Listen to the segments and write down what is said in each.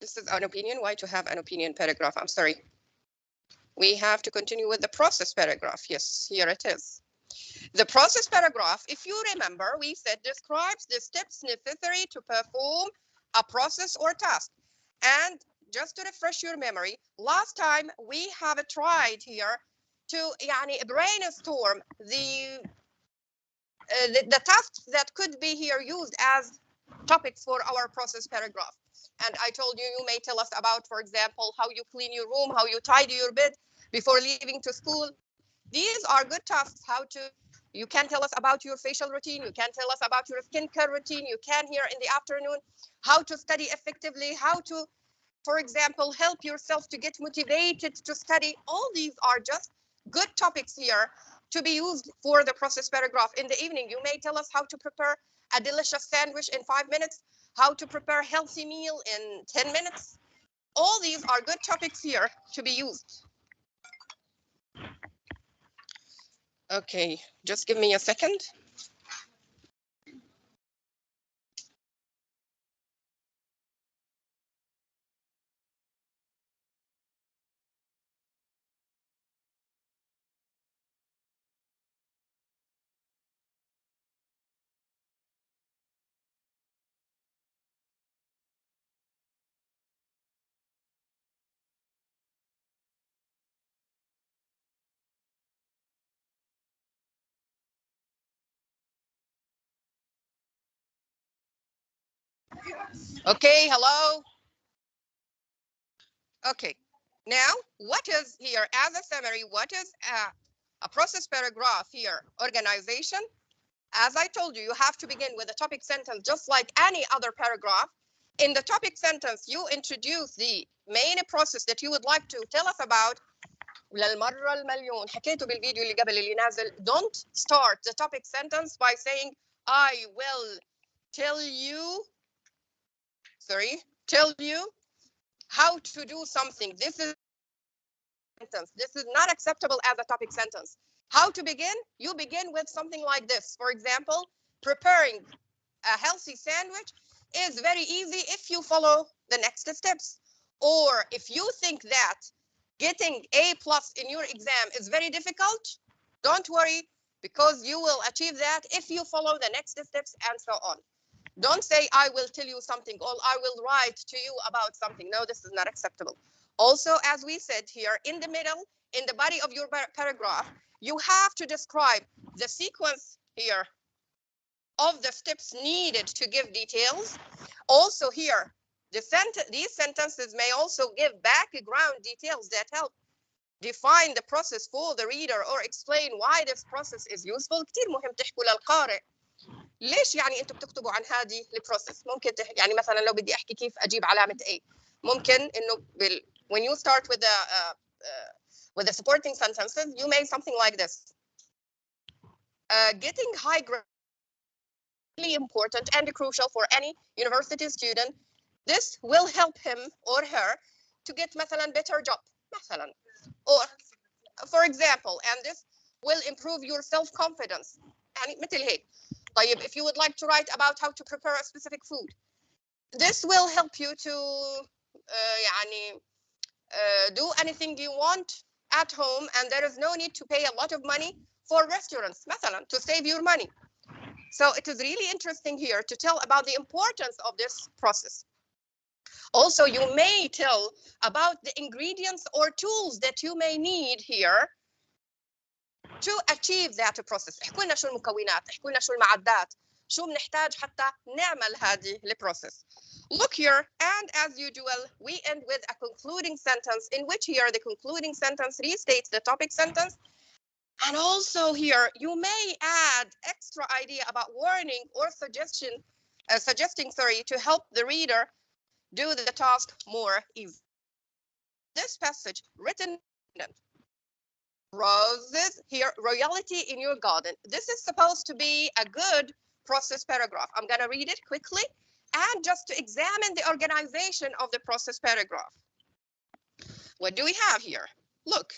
This is an opinion. Why to have an opinion paragraph? I'm sorry. We have to continue with the process paragraph. Yes, here it is. The process paragraph, if you remember, we said describes the steps necessary to perform a process or task. And just to refresh your memory, last time we have tried here to brainstorm the tasks that could be here used as topics for our process paragraph. And I told you, you may tell us about, for example, how you clean your room, how you tidy your bed before leaving to school. These are good tasks. You can tell us about your facial routine. You can tell us about your skincare routine. You can here in the afternoon, how to study effectively, how to, for example, help yourself to get motivated to study. All these are just good topics here to be used for the process paragraph. In the evening, you may tell us how to prepare a delicious sandwich in 5 minutes, how to prepare a healthy meal in 10 minutes. All these are good topics here to be used. Okay, just give me a second. Okay, hello. Okay, now what is here as a summary? What is a process paragraph here? Organization. As I told you, you have to begin with a topic sentence just like any other paragraph. In the topic sentence, you introduce the main process that you would like to tell us about. وللمرة المليون حكيته بالفيديو اللي قبل اللي نازل. Don't start the topic sentence by saying I will tell you how to do something. This is not acceptable as a topic sentence. How to begin? You begin with something like this. For example, preparing a healthy sandwich is very easy if you follow the next steps. Or if you think that getting A+ in your exam is very difficult, don't worry, because you will achieve that if you follow the next steps and so on. Don't say, I will tell you something, or I will write to you about something. No, this is not acceptable. Also, as we said here, in the middle, in the body of your paragraph, you have to describe the sequence here of the steps needed to give details. Also here, these sentences may also give background details that help define the process for the reader or explain why this process is useful. كتير مهم تحكوا للقارئ ليش يعني انتم بتكتبوا عن هذه البروسيس. ممكن يعني مثلا لو بدي احكي كيف اجيب علامه A، ممكن انه when you start with the supporting sentences, you make something like this. Getting high grades is really important and crucial for any university student. This will help him or her to get مثلا better job مثلا, or for example, and this will improve your self-confidence. يعني مثل هيك. طيب, if you would like to write about how to prepare a specific food, this will help you to do anything you want at home, and there is no need to pay a lot of money for restaurants مثلا, to save your money. So it is really interesting here to tell about the importance of this process. Also, you may tell about the ingredients or tools that you may need here to achieve that process. احكوا لنا شو المكونات، احكوا لنا شو المعدات، شو بنحتاج حتى نعمل هذه البروسيس. Look here, and as usual, we end with a concluding sentence, in which here the concluding sentence restates the topic sentence. And also here, you may add extra idea about warning or suggesting to help the reader do the task more easy. This passage written roses here, royalty in your garden. This is supposed to be a good process paragraph. I'm going to read it quickly and just to examine the organization of the process paragraph. What do we have here? Look,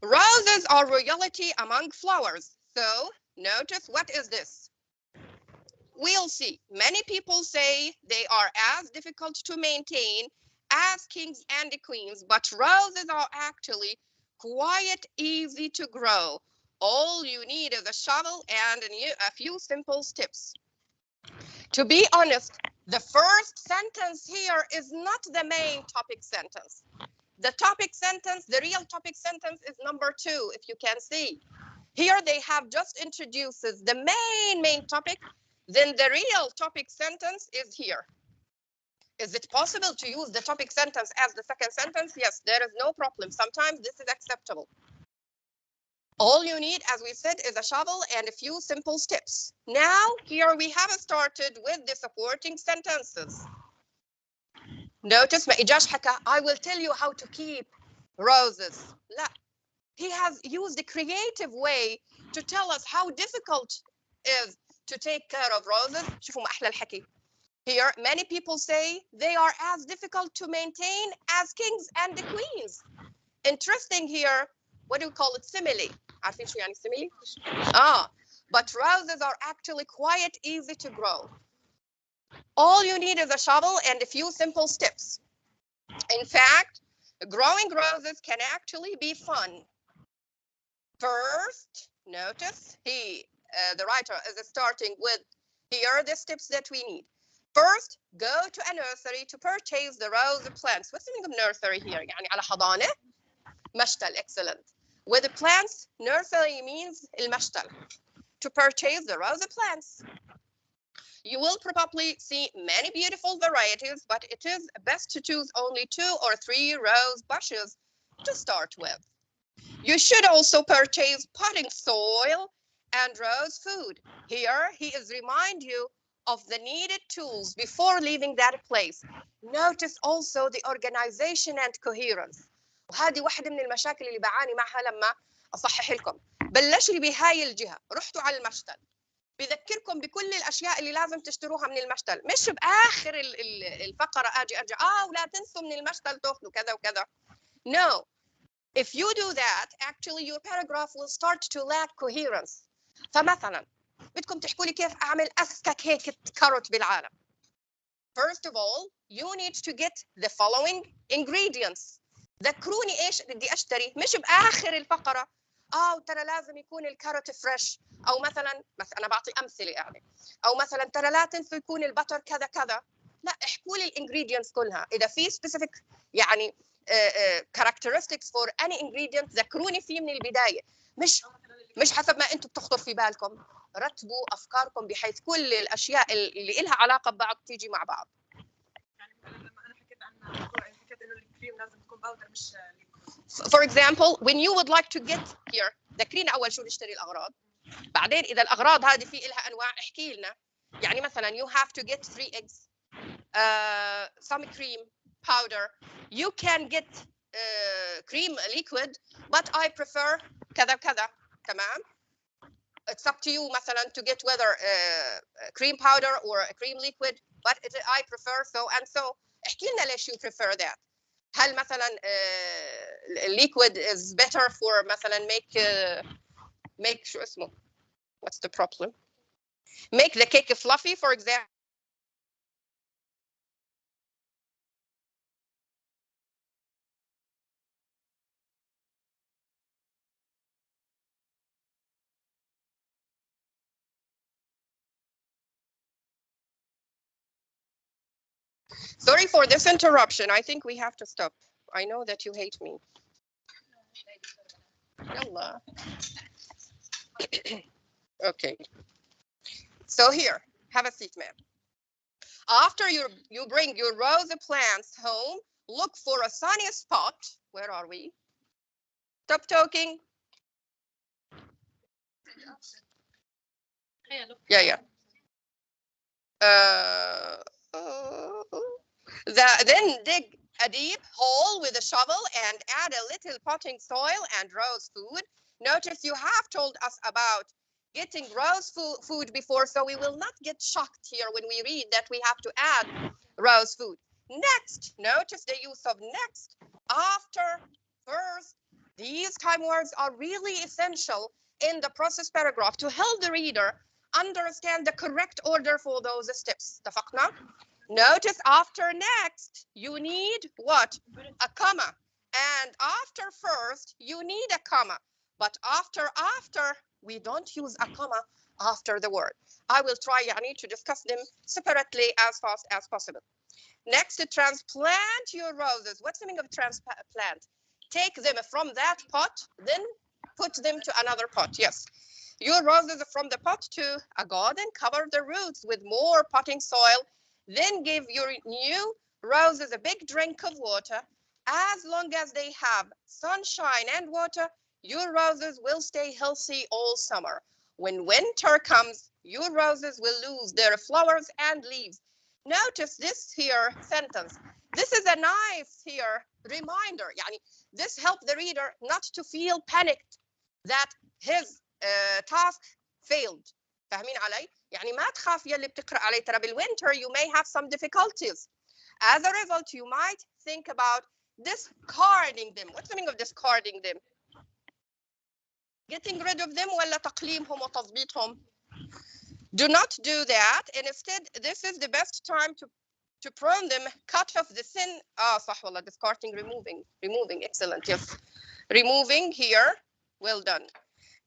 roses are royalty among flowers. So notice, what is this? We'll see. Many people say they are as difficult to maintain as kings and queens, but roses are actually quite easy to grow. All you need is a shovel and a few simple steps. To be honest, the first sentence here is not the main topic sentence. The topic sentence, the real topic sentence is number 2, if you can see. Here they have just introduces the main topic, then the real topic sentence is here. Is it possible to use the topic sentence as the second sentence? Yes, there is no problem. Sometimes this is acceptable. All you need, as we said, is a shovel and a few simple steps. Now, here we have started with the supporting sentences. Notice, ما إجاش حكى, I will tell you how to keep roses. لا. He has used a creative way to tell us how difficult it is to take care of roses. شوفوا ما أحلى الحكي. Here, many people say they are as difficult to maintain as kings and the queens. Interesting here, what do we call it? Simile. عارفين شو يعني simile? But roses are actually quite easy to grow. All you need is a shovel and a few simple steps. In fact, growing roses can actually be fun. First, notice the writer is starting with, here are the steps that we need. First, go to a nursery to purchase the rose plants. What's the meaning of nursery here? يعني على حضانة؟ مشتل, excellent. With the plants, nursery means المشتل. To purchase the rose plants. You will probably see many beautiful varieties, but it is best to choose only 2 or 3 rose bushes to start with. You should also purchase potting soil and rose food. Here, he is remind you of the needed tools before leaving that place. Notice also the organization and coherence. وهذه واحدة من المشاكل اللي بعاني معها لما أصحح لكم. بلش لي بهاي الجهة، رحتوا على المشتل. بذكركم بكل الأشياء اللي لازم تشتروها من المشتل، مش بآخر الفقرة أجي أرجع ولا تنسوا من المشتل تاخذوا كذا وكذا. No. If you do that, actually your paragraph will start to lack coherence. فمثلا بدكم تحكوا لي كيف أعمل أسكك هيك كاروت بالعالم. First of all, you need to get the following ingredients. ذكروني ايش بدي اشتري، مش باخر الفقره ترى لازم يكون الكاروت فريش، او مثلا انا بعطي امثله يعني، او مثلا ترى لا تنسوا يكون البتر كذا كذا. لا، احكوا لي الانجريدينتس كلها. اذا في specific يعني characteristics for any ingredient ذكروني فيه من البدايه، مش حسب ما انتم بتخطر في بالكم. رتبوا افكاركم بحيث كل الاشياء اللي لها علاقه ببعض تيجي مع بعض. For example, when you would like to get here, ذكرينا أول شو نشتري الأغراض، بعدين إذا الأغراض هذه في لها أنواع احكي لنا. يعني مثلا you have to get 3 eggs, some cream powder. You can get cream liquid, but I prefer كذا كذا. تمام. It's up to you مثلا to get whether cream powder or a cream liquid, but I prefer so and so. احكي لنا ليش you prefer that. هل مثلا liquid is better for مثلا make شو اسمه, what's the problem, make the cake fluffy for example. Sorry for this interruption. I think we have to stop. I know that you hate me. Yalla. Okay. So here, have a seat, ma'am. After you bring your rose plants home, look for a sunny spot. Where are we? Stop talking. Yeah. Then dig a deep hole with a shovel and add a little potting soil and rose food. Notice you have told us about getting rose food before, so we will not get shocked here when we read that we have to add rose food. Next, notice the use of next, after, first. These time words are really essential in the process paragraph to help the reader understand the correct order for those steps. اتفقنا؟ Notice after next, you need what? A comma. And after first, you need a comma. But after, we don't use a comma after the word. I will try to discuss them separately as fast as possible. Next, transplant your roses. What's the meaning of transplant? Take them from that pot, then put them to another pot. Yes. Your roses from the pot to a garden, cover the roots with more potting soil, then give your new roses a big drink of water. As long as they have sunshine and water, your roses will stay healthy all summer. When winter comes, your roses will lose their flowers and leaves. Notice this here sentence. This is a nice here reminder. This helps the reader not to feel panicked that his task failed. فاهمين علي؟ ما تخاف يلي بتقرأ علي ترى بالwinter you may have some difficulties. As a result, you might think about discarding them. What's the meaning of discarding them? Getting rid of them ولا تقليمهم وتضبيطهم? Do not do that. And instead, this is the best time to prune them, cut off the thin. صح والله, discarding, removing. Excellent. Yes. Removing here. Well done.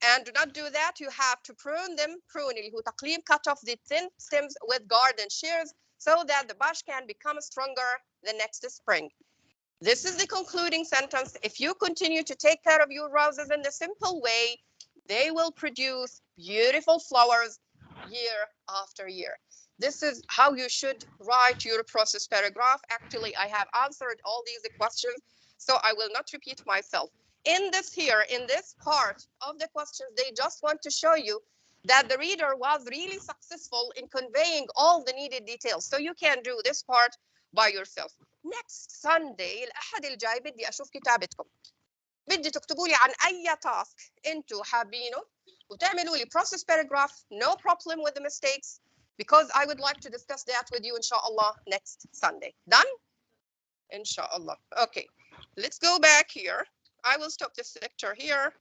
And do not do that. You have to prune them. Prune اللي هو تقليم. Cut off the thin stems with garden shears so that the bush can become stronger the next spring. This is the concluding sentence. If you continue to take care of your roses in the simple way, they will produce beautiful flowers year after year. This is how you should write your process paragraph. Actually, I have answered all these questions, so I will not repeat myself. In this part of the questions, they just want to show you that the reader was really successful in conveying all the needed details. So you can do this part by yourself. Next Sunday, الأحد الجاي بدي أشوف كتابتكم. بدي تكتبوا لي عن أي تاسك أنتوا حابينه وتعملوا لي process paragraph, no problem with the mistakes, because I would like to discuss that with you, inshallah, next Sunday. Done? Inshallah. Okay, let's go back here. I will stop this lecture here.